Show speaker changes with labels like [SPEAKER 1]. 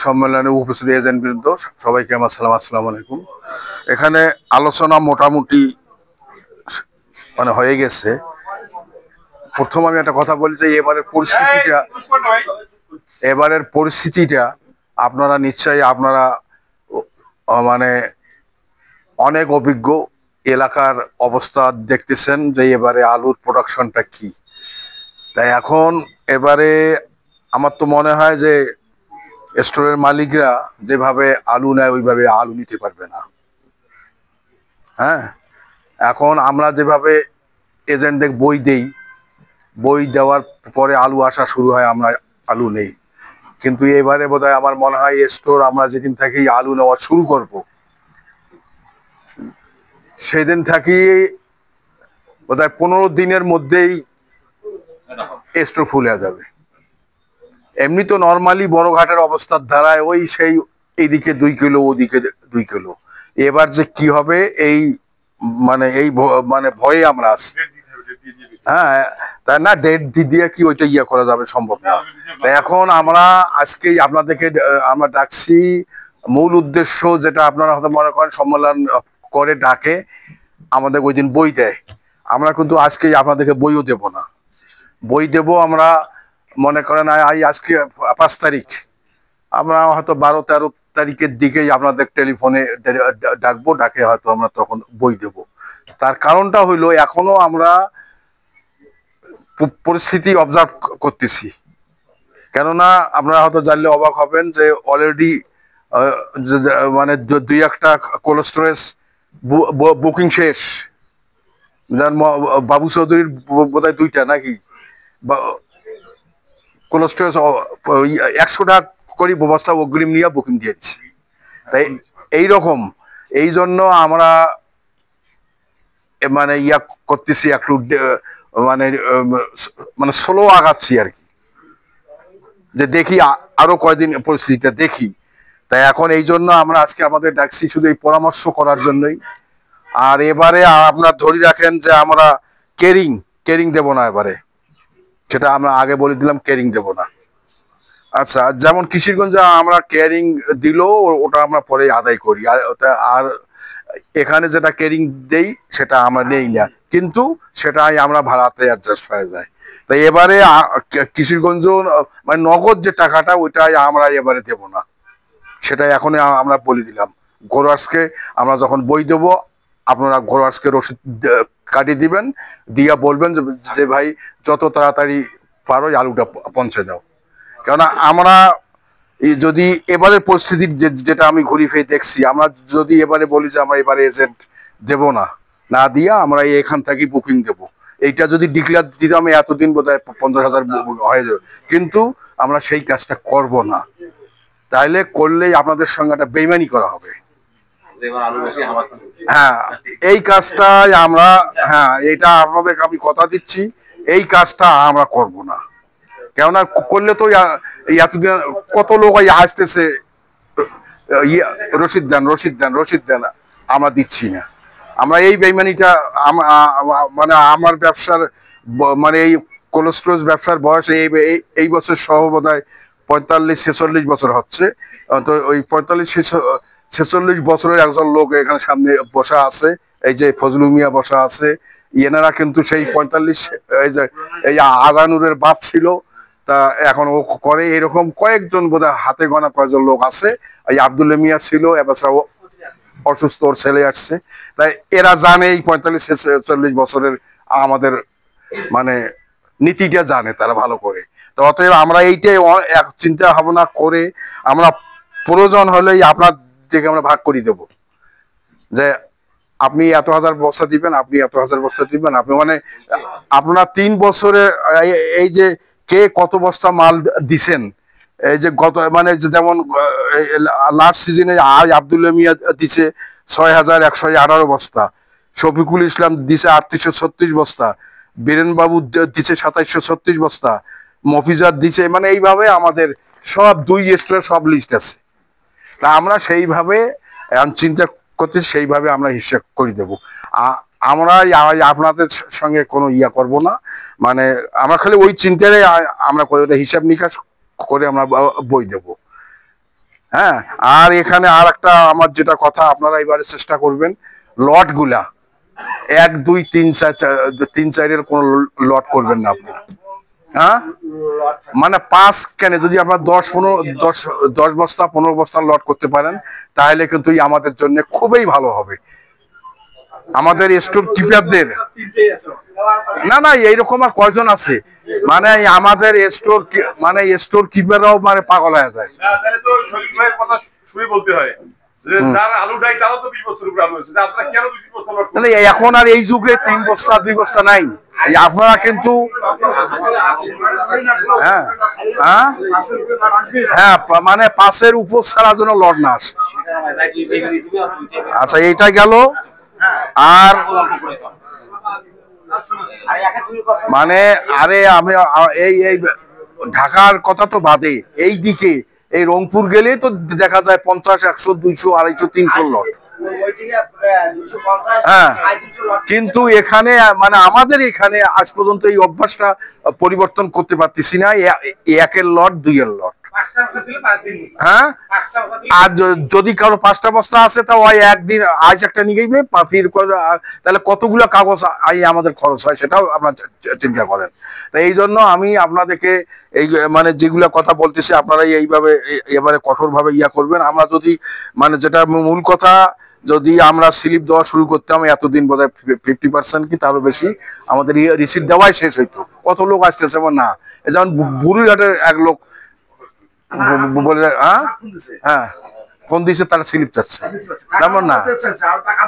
[SPEAKER 1] সম্মেলনে উপস্থিত এজেন্টবৃন্দ সবাইকে আমার সালাম, আসসালামু আলাইকুম। এখানে আলোচনা মোটামুটি হয়ে গেছে। প্রথম আমি একটা কথা বলি যে এবারের পরিস্থিতিটা আপনারা নিশ্চয়ই মানে অনেক অভিজ্ঞ এলাকার অবস্থা দেখতেছেন যে এবারে আলুর প্রোডাকশনটা কি। তাই এখন এবারে আমার তো মনে হয় যে স্টোরের মালিকরা যেভাবে আলু নেয় ওইভাবে আলু নিতে পারবে না। হ্যাঁ, এখন আমরা যেভাবে এজেন্টদের বই দেওয়ার পরে আলু আসা শুরু হয়, আমরা আলু নেই। কিন্তু এবারে বোধহয় আমার মনে হয় স্টোর আমরা যেদিন থেকে আলু নেওয়া শুরু করব সেদিন থাকি বোধহয় 15 দিনের মধ্যেই স্টোর ফুলে যাবে। এমনি তো নর্মালি বড় ঘাটের অবস্থার ধারায় ওই সেই এইদিকে 2 কিলো ওদিকে 2 কিলো। এবার যে কি হবে এই মানে ভয়ে আমরা আছি। হ্যাঁ, তাই না, ডেট দিয়ে কি ওইটা করা যাবে, সম্ভব না। এখন আমরা আজকেই আপনাদেরকে আমরা ডাকছি, মূল উদ্দেশ্য যেটা আপনারা হয়তো মনে করেন সম্মেলন করে ডাকে, আমাদের ওই দিন বই দেয়। আমরা কিন্তু আজকেই আপনাদেরকে বইও দেব না। বই দেব আমরা মনে করেন আজকে 5 তারিখ, আমরা হয়তো 12-13 তারিখের দিকেই আপনাদের টেলিফোনে ডাকবো, ডাকে হয়তো আমরা তখন বই দেব। তার কারণটা হইলো এখনো আমরা পরিস্থিতি অবজার্ভ করতেছি। কেননা আপনারা হয়তো জানলে অবাক হবেন যে অলরেডি মানে 2-1টা কোল্ড স্টোরেজ বুকিং শেষ। বাবু চৌধুরীর বোধহয় 2টা নাকি কোল্ড স্টোরেজ 100টা করে বস্তা অগ্রিম নিয়ে বুকিং দিয়ে দিচ্ছে। তাই এইরকম, এই জন্য আমরা মানে করতেছি একটু মানে মানে স্লো আগাচ্ছি আর কি, যে দেখি আরো কয়দিন পরিস্থিতিটা দেখি। তাই এখন এই জন্য আমরা আজকে আমাদের ডাকছি শুধু এই পরামর্শ করার জন্যই। আর এবারে আপনার ধরে রাখেন যে আমরা কেরিং দেব না এবারে, সেটা আমরা আগে বলে দিলাম, কেরিং দেব না। আচ্ছা, যেমন কিশোরগঞ্জে আমরা কেয়ারিং দিল ওটা আমরা পরে আদায় করি, আর এখানে যেটা কেরিং দেই সেটা আমরা নেই না, কিন্তু সেটাই আমরা ভাড়াতে অ্যাডজাস্ট হয়ে যায়। তাই এবারে কিশোরগঞ্জ মানে নগদ যে টাকাটা ওইটাই আমরা এবারে দেব না, সেটাই এখন আমরা বলে দিলাম। ঘোরার্সকে আমরা যখন বই দেবো আপনারা ঘোরার্সকে রসিদ কাটিয়ে দিবেন, দিয়া বলবেন যে ভাই যত তাড়াতাড়ি পারো আলুটা পৌঁছে দাও। কেননা আমরা যদি এবারের পরিস্থিতি যেটা আমি ঘুরি ফিরে দেখছি, আমরা যদি এবারে বলি যে আমরা এবারে এজেন্ট দেব না, না দিয়া আমরা এখান থেকে বুকিং দেব, এইটা যদি ডিক্লেয়ার দিতাম এতদিন বোধহয় 50,000 হয়ে যাবে। কিন্তু আমরা সেই কাজটা করব না। তাইলে করলেই আপনাদের সঙ্গে একটা বেইমানি করা হবে। হ্যাঁ, এই কাজটাই আমরা, হ্যাঁ এটা আপনাদের আমি কথা দিচ্ছি, এই কাজটা আমরা করব না। কেননা করলে তো এতদিন কত লোক আসতেছে রসিদ দেন, আমরা দিচ্ছি না। আমরা এই বেইমানিটা মানে আমার ব্যবসার মানে এই কোল্ড স্টোরেজ ব্যবসার বয়স এই বছর সহ বোধহয় 45-46 বছর হচ্ছে। তো ওই 45-46 বছরের একজন লোক এখানে সামনে বসা আছে, এই যে ফজলু মিয়া বসা আছে, এনারা কিন্তু সেই 45 এই আজানুরের বাপ ছিল, তা এখন ও করে। এরকম কয়েকজন বোধহয় হাতে গোনা কয়েকজন লোক আছে। এই আব্দুল্লাহ মিয়া ছিল, এবছর অসুস্থ, ওর ছেলে আসছে। তাই এরা জানে এই 45-46 বছরের আমাদের মানে নীতিটা জানে তারা ভালো করে। তো অতএব আমরা এইটাই চিন্তা ভাবনা করে আমরা প্রয়োজন হলেই আপনার দিকে আমরা ভাগ করে দেব, যে আপনি এত হাজার বস্তা দিবেন, আপনি এত হাজার বস্তা দিবেন, আপনি মানে আপনারা 3 বছরে এই যে কে কত বস্তা মাল দিছেন, এই যে গত মানে যেমন লাস্ট সিজনে আব্দুল্লাহ মিয়া দিছে 6,118 বস্তা, শফিকুল ইসলাম দিছে 3836 বস্তা, বীরেন বাবু দিছে 2736 বস্তা, মফিজার দিছে, মানে এইভাবে আমাদের সব 2 স্টোরের সব লিস্ট আছে। তা আমরা সেইভাবে চিন্তা করতে, সেইভাবে আমরা হিসাব করে দেব। আমরা আপনাদের সঙ্গে কোনো করব না, মানে আমরা খালি ওই চিন্তায় আমরা হিসাব নিকাশ করে আমরা বই দেব। হ্যাঁ, আর এখানে আর একটা আমার যেটা কথা, আপনারা এবারে চেষ্টা করবেন লট গুলা 1 2 3 4 এর কোন লট করবেন না আপনারা। হ্যাঁ, মানে 5 কেন, যদি আপনার 10 বস্তা 15 বস্তা লট করতে পারেন তাহলে কিন্তু আমাদের জন্য খুবই ভালো হবে। আমাদের স্টোর কিপারদের না না এইরকম আর কয়জন আছে, মানে আমাদের স্টোর কিপাররাও মানে পাগল হয়ে যায়। এখন আর এই যুগে 3 বস্তা 2 বস্তা নাই, আপনারা কিন্তু হ্যাঁ হ্যাঁ হ্যাঁ মানে 5-এর উপর ছাড়ার জন্য লট না আসে। আচ্ছা এইটা গেল। আর মানে আরে আমি এই এই ঢাকার কথা তো বাদে, এই দিকে এই রংপুর গেলে তো দেখা যায় 50 100 200 250 300 লট। হ্যাঁ, কিন্তু এখানে মানে আমাদের এখানে আজ পর্যন্ত এই অভ্যাসটা পরিবর্তন করতে পারতেছি না, 1-এর লট 2-এর লট। হ্যাঁ, আর যদি কারো 5টা বস্তা আছে তা ওই একদিন আজ একটা নিয়ে গেবে ফির তাহলে কতগুলো কাগজ আমাদের খরচ হয় সেটাও আপনার চিন্তা করেন। তো এই জন্য আমি আপনাদেরকে এই মানে যেগুলা কথা বলতেছি আপনারা এইভাবে এবারে কঠোরভাবে করবেন। আমরা যদি মানে যেটা মূল কথা, যদি আমরা স্লিপ দেওয়া শুরু করতাম এতদিন বোধহয় 50% কি তারও বেশি আমাদের রিসিট দেওয়াই শেষ হইতো। কত লোক আসতেছে না, যেমন বুড়িঘাটের এক লোক বলে হ্যাঁ ফোন দিয়েছে, তারা স্লিপ চাচ্ছে, তেমন না।